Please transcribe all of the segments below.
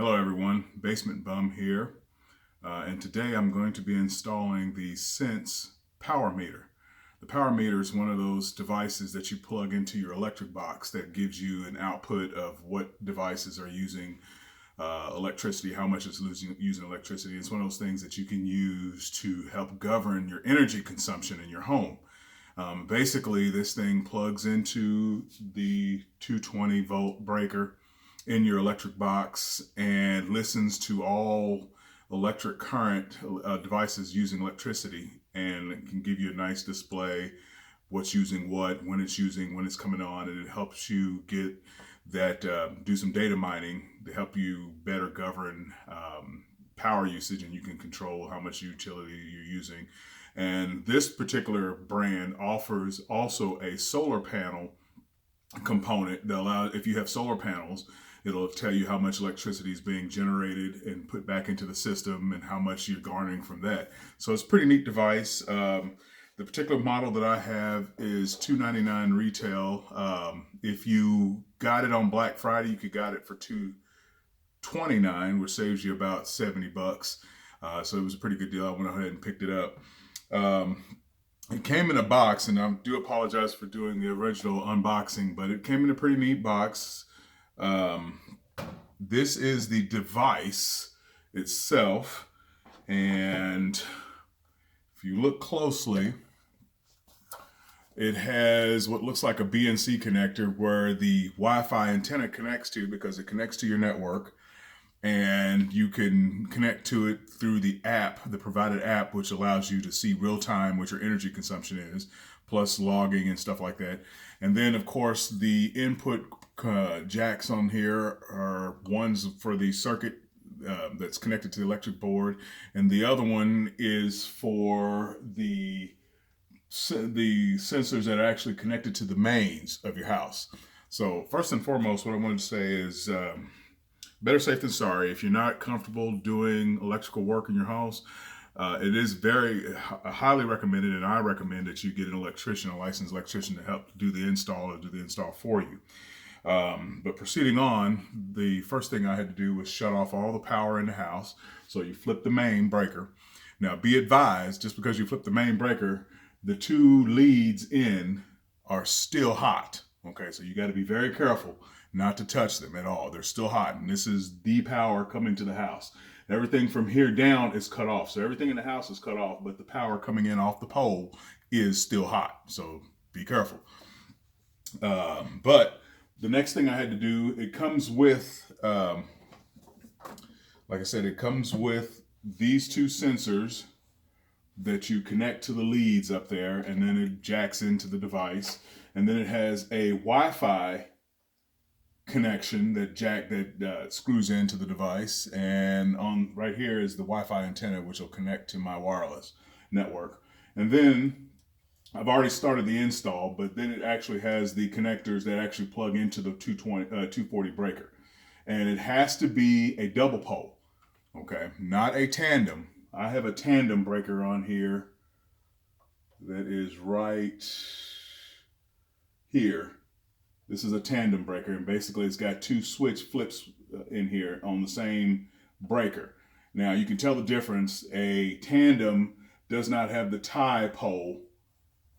Hello everyone, Basement Bum here, and today I'm going to be installing the Sense Power Meter. The Power Meter is one of those devices that you plug into your electric box that gives you an output of what devices are using electricity, how much it's using electricity. It's one of those things that you can use to help govern your energy consumption in your home. Basically, this thing plugs into the 220 volt breaker in your electric box and listens to all electric current devices using electricity, and it can give you a nice display what's using what, when it's coming on, and it helps you get that do some data mining to help you better govern power usage, and you can control how much utility you're using. And this particular brand offers also a solar panel component that allows, if you have solar panels, it'll tell you how much electricity is being generated and put back into the system and how much you're garnering from that. So it's a pretty neat device. The particular model that I have is $299 retail. If you got it on Black Friday, you could got it for $229, which saves you about 70 bucks. So it was a pretty good deal. I went ahead and picked it up. It came in a box, and I do apologize for doing the original unboxing, but it came in a pretty neat box. This is the device itself, and if you look closely, it has what looks like a BNC connector where the Wi-Fi antenna connects to, because it connects to your network, and you can connect to it through the app, the provided app, which allows you to see real time what your energy consumption is, plus logging and stuff like that. And then, of course, the input jacks on here are ones for the circuit that's connected to the electric board, and the other one is for the sensors that are actually connected to the mains of your house. So first and foremost, what I wanted to say is better safe than sorry. If you're not comfortable doing electrical work in your house, it is very highly recommended, and I recommend that you get an electrician, a licensed electrician, to help do the install or do the install for you. But proceeding on, the first thing I had to do was shut off all the power in the house. So you flip the main breaker. Now be advised, just because you flip the main breaker, the two leads in are still hot. Okay, so you got to be very careful not to touch them at all. They're still hot, and this is the power coming to the house. Everything from here down is cut off. So everything in the house is cut off, but the power coming in off the pole is still hot. So be careful. But the next thing I had to do, it comes with, like I said, it comes with these two sensors that you connect to the leads up there, and then it jacks into the device. And then it has a Wi-Fi connection that screws into the device, and on right here is the Wi-Fi antenna, which will connect to my wireless network. And then I've already started the install, but then it actually has the connectors that actually plug into the 240 breaker, and it has to be a double pole, okay, not a tandem. I have a tandem breaker on here that is right here. This is a tandem breaker, and basically it's got two switch flips in here on the same breaker. Now you can tell the difference. A tandem does not have the tie pole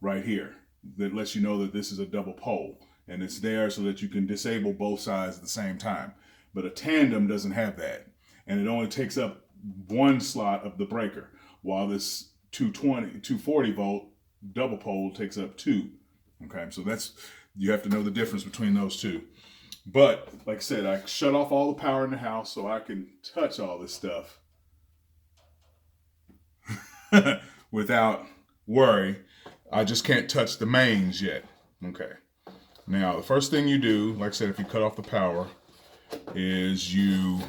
right here that lets you know that this is a double pole, and it's there so that you can disable both sides at the same time. But a tandem doesn't have that, and it only takes up one slot of the breaker, while this 240 volt double pole takes up two. Okay, so you have to know the difference between those two. But like I said, I shut off all the power in the house so I can touch all this stuff without worry. I just can't touch the mains yet. Okay. Now, the first thing you do, like I said, if you cut off the power, is you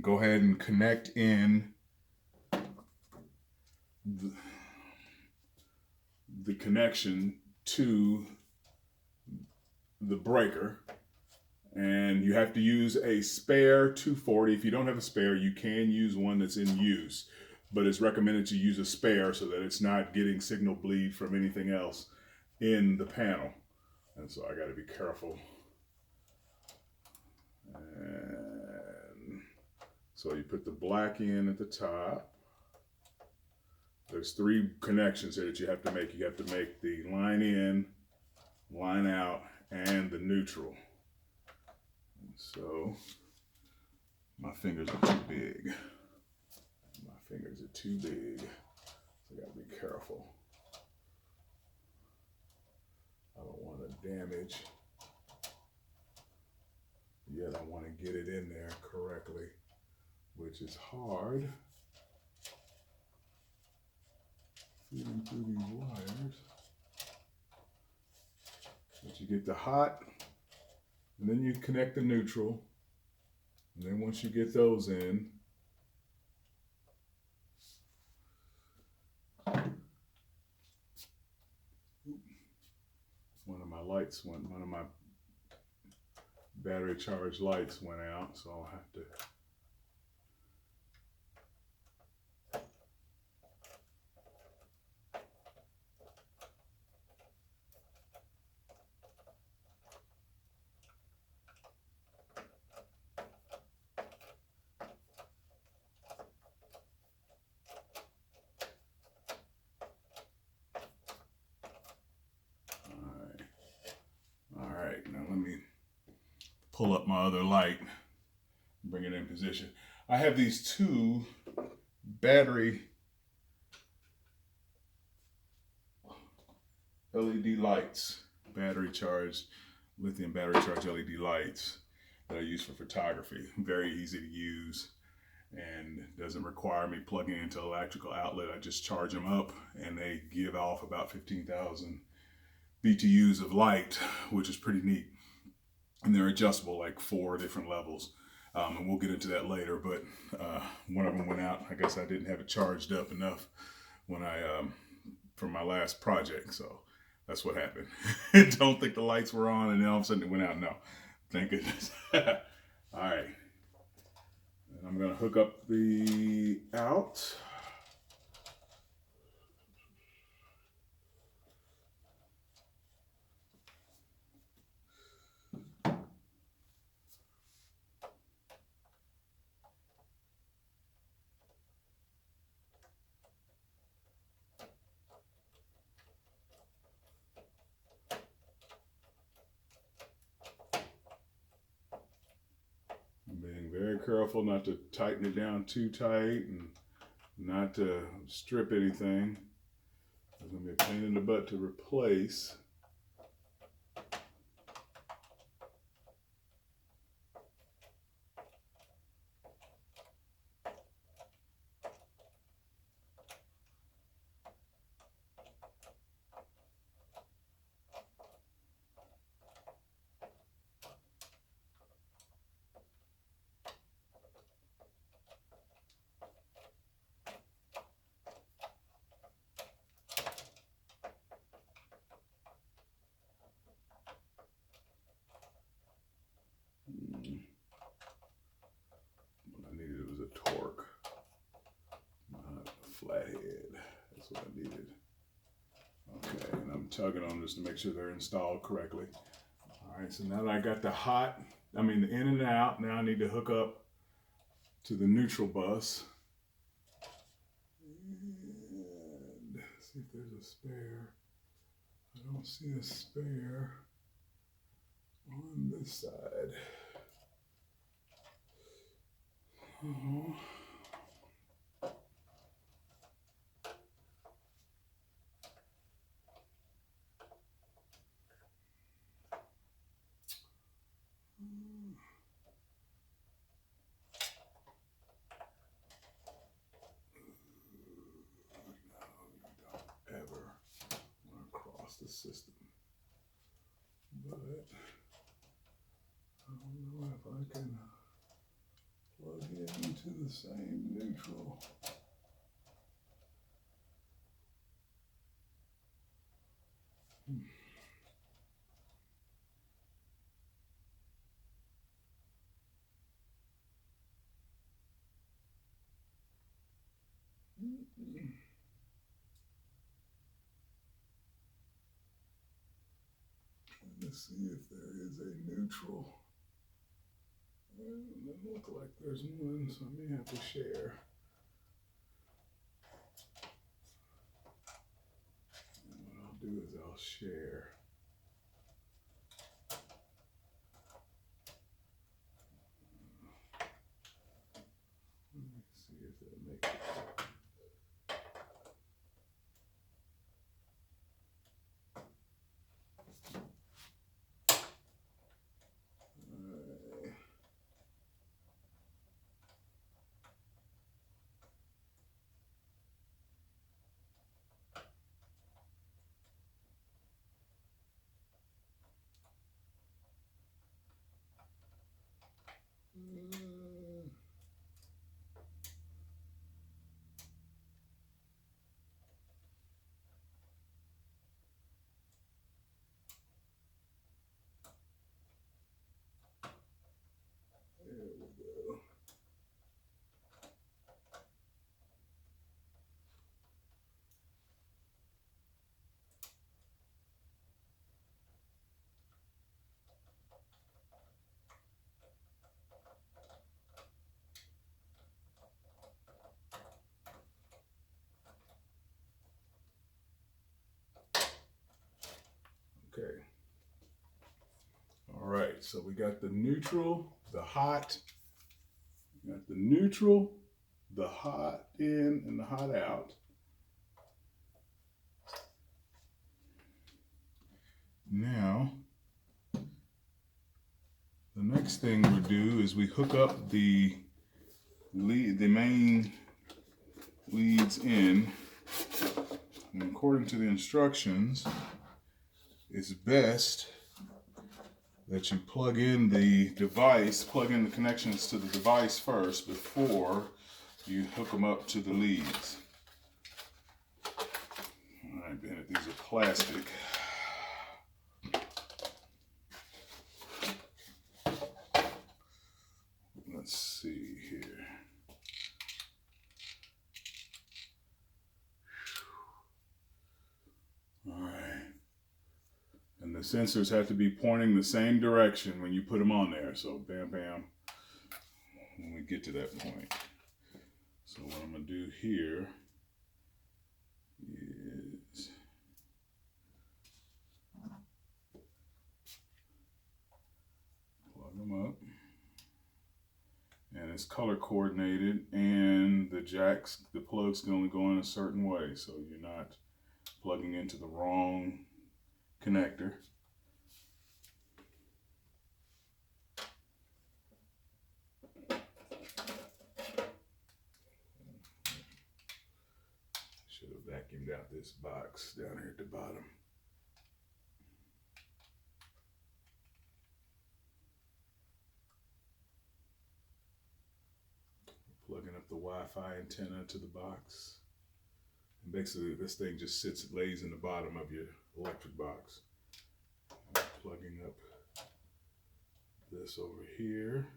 go ahead and connect in the connection to the breaker. And you have to use a spare 240. If you don't have a spare, you can use one that's in use, but it's recommended to use a spare so that it's not getting signal bleed from anything else in the panel. And so I got to be careful. And So you put the black in at the top. There's 3 connections here that you have to make. You have to make the line in, line out, and the neutral. And so my fingers are too big. My fingers are too big. So I gotta be careful. I don't want to damage. Yet I want to get it in there correctly, which is hard. Feeding through these wires. But you get the hot, and then you connect the neutral. And then once you get those in, one of my battery charged lights went out, so I'll have to pull up my other light and bring it in position. I have these 2 battery LED lights, battery charged, lithium battery charged LED lights that I use for photography. Very easy to use and doesn't require me plugging into an electrical outlet. I just charge them up and they give off about 15,000 BTUs of light, which is pretty neat. And they're adjustable, like 4 different levels. And we'll get into that later, but one of them went out. I guess I didn't have it charged up enough when for my last project. So that's what happened. Don't think the lights were on and then all of a sudden it went out. No, thank goodness. All right. And I'm gonna hook up the out. Being very careful not to tighten it down too tight and not to strip anything. It's going to be a pain in the butt to replace. What I needed was a torque, not a flathead. That's what I needed. Okay, and I'm tugging on this to make sure they're installed correctly. All right, so now that I got the in and out, now I need to hook up to the neutral bus. And see if there's a spare. I don't see a spare on this side. Oh. The system, but I don't know if I can plug it into the same neutral. Trying to see if there is a neutral. Doesn't look like there's one, so I may have to share. And what I'll do is I'll share. Let me see if that'll make it. There we go. Okay. All right, so we got the neutral, the hot, we got the neutral, the hot in, and the hot out. Now, the next thing we do is we hook up the main leads in. And according to the instructions, it's best that you plug in the connections to the device first before you hook them up to the leads. All right, Bennett, these are plastic. Let's see here. All right. And the sensors have to be pointing the same direction when you put them on there. So bam, bam, when we get to that point. So what I'm going to do here is plug them up. And it's color coordinated, and the plugs can only go in a certain way, so you're not plugging into the wrong connector. Should have vacuumed out this box down here at the bottom. Plugging up the Wi-Fi antenna to the box. And basically this thing just lays in the bottom of your electric box. I'm plugging up this over here.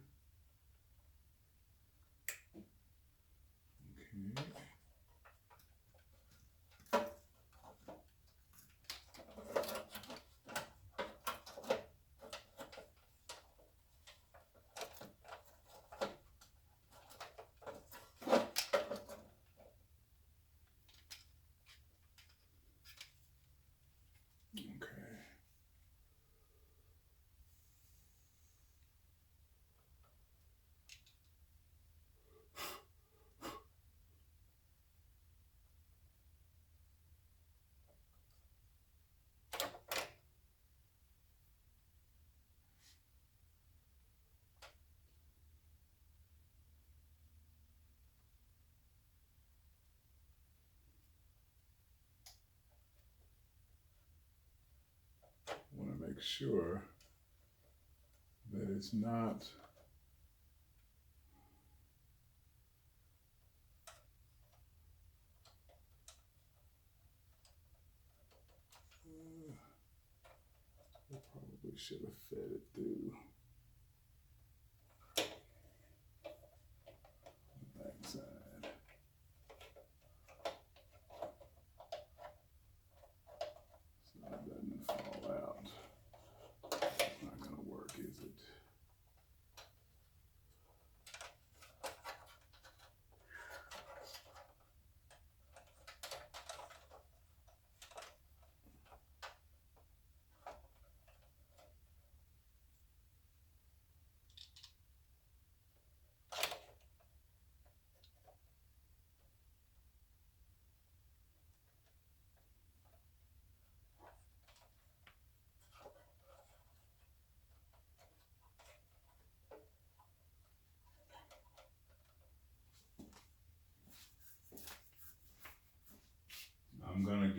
Okay. Want to make sure that it's not I probably should have fed it through the backside. So it doesn't fall out. It's not going to work, is it?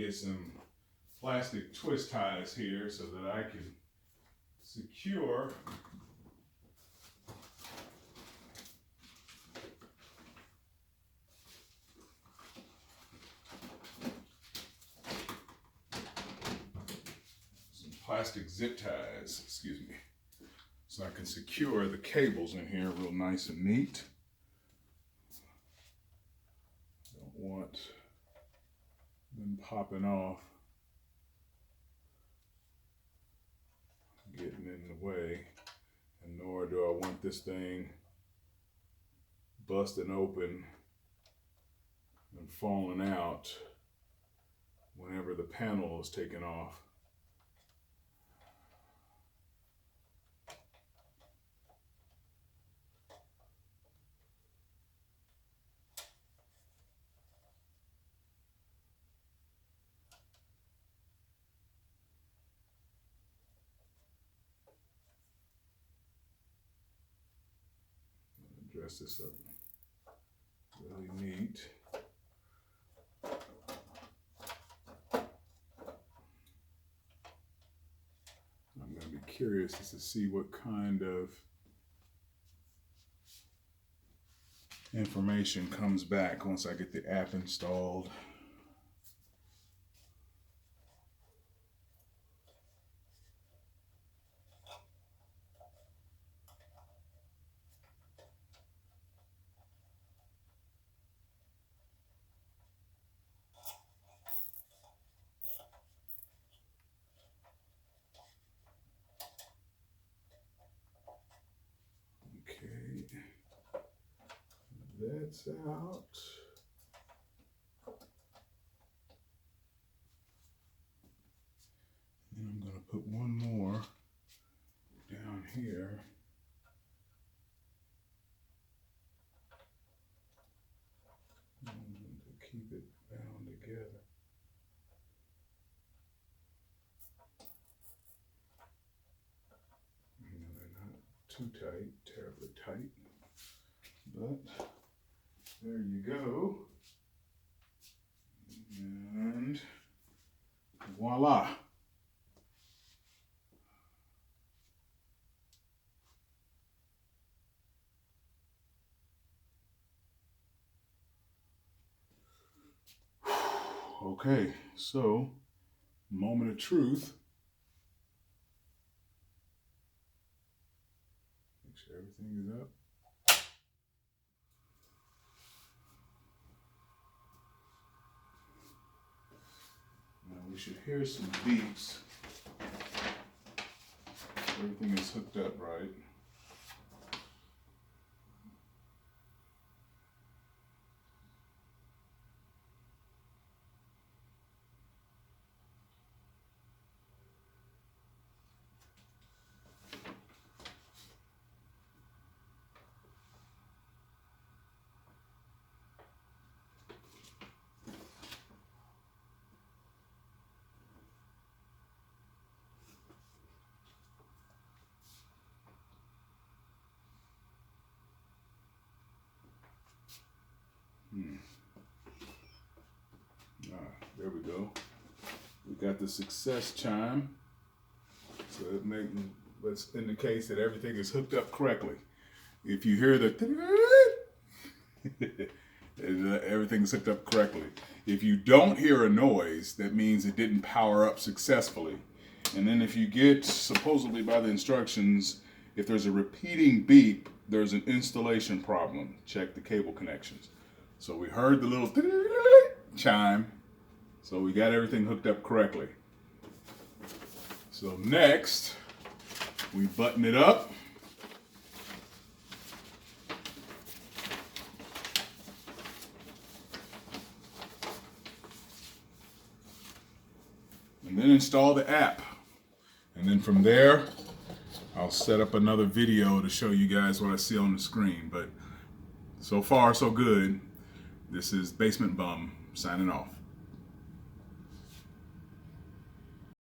get some plastic twist ties here so that I can secure some plastic zip ties, excuse me, so I can secure the cables in here real nice and neat. Don't want them popping off, getting in the way, and nor do I want this thing busting open and falling out whenever the panel is taken off. Dress this up really neat. I'm going to be curious just to see what kind of information comes back once I get the app installed. That's out. And I'm going to put one more down here. To keep it bound together. You know, they're not too tight, terribly tight, but there you go, and voila. Okay, so moment of truth. Make sure everything is up. We should hear some beeps. Everything is hooked up right. There we go. We got the success chime. So that indicates that everything is hooked up correctly. If you hear the everything's hooked up correctly. If you don't hear a noise, that means it didn't power up successfully. And then if you get, supposedly by the instructions, if there's a repeating beep, there's an installation problem. Check the cable connections. So we heard the little chime. So we got everything hooked up correctly. So next, we button it up. And then install the app. And then from there, I'll set up another video to show you guys what I see on the screen. But so far, so good. This is Basement Bum signing off.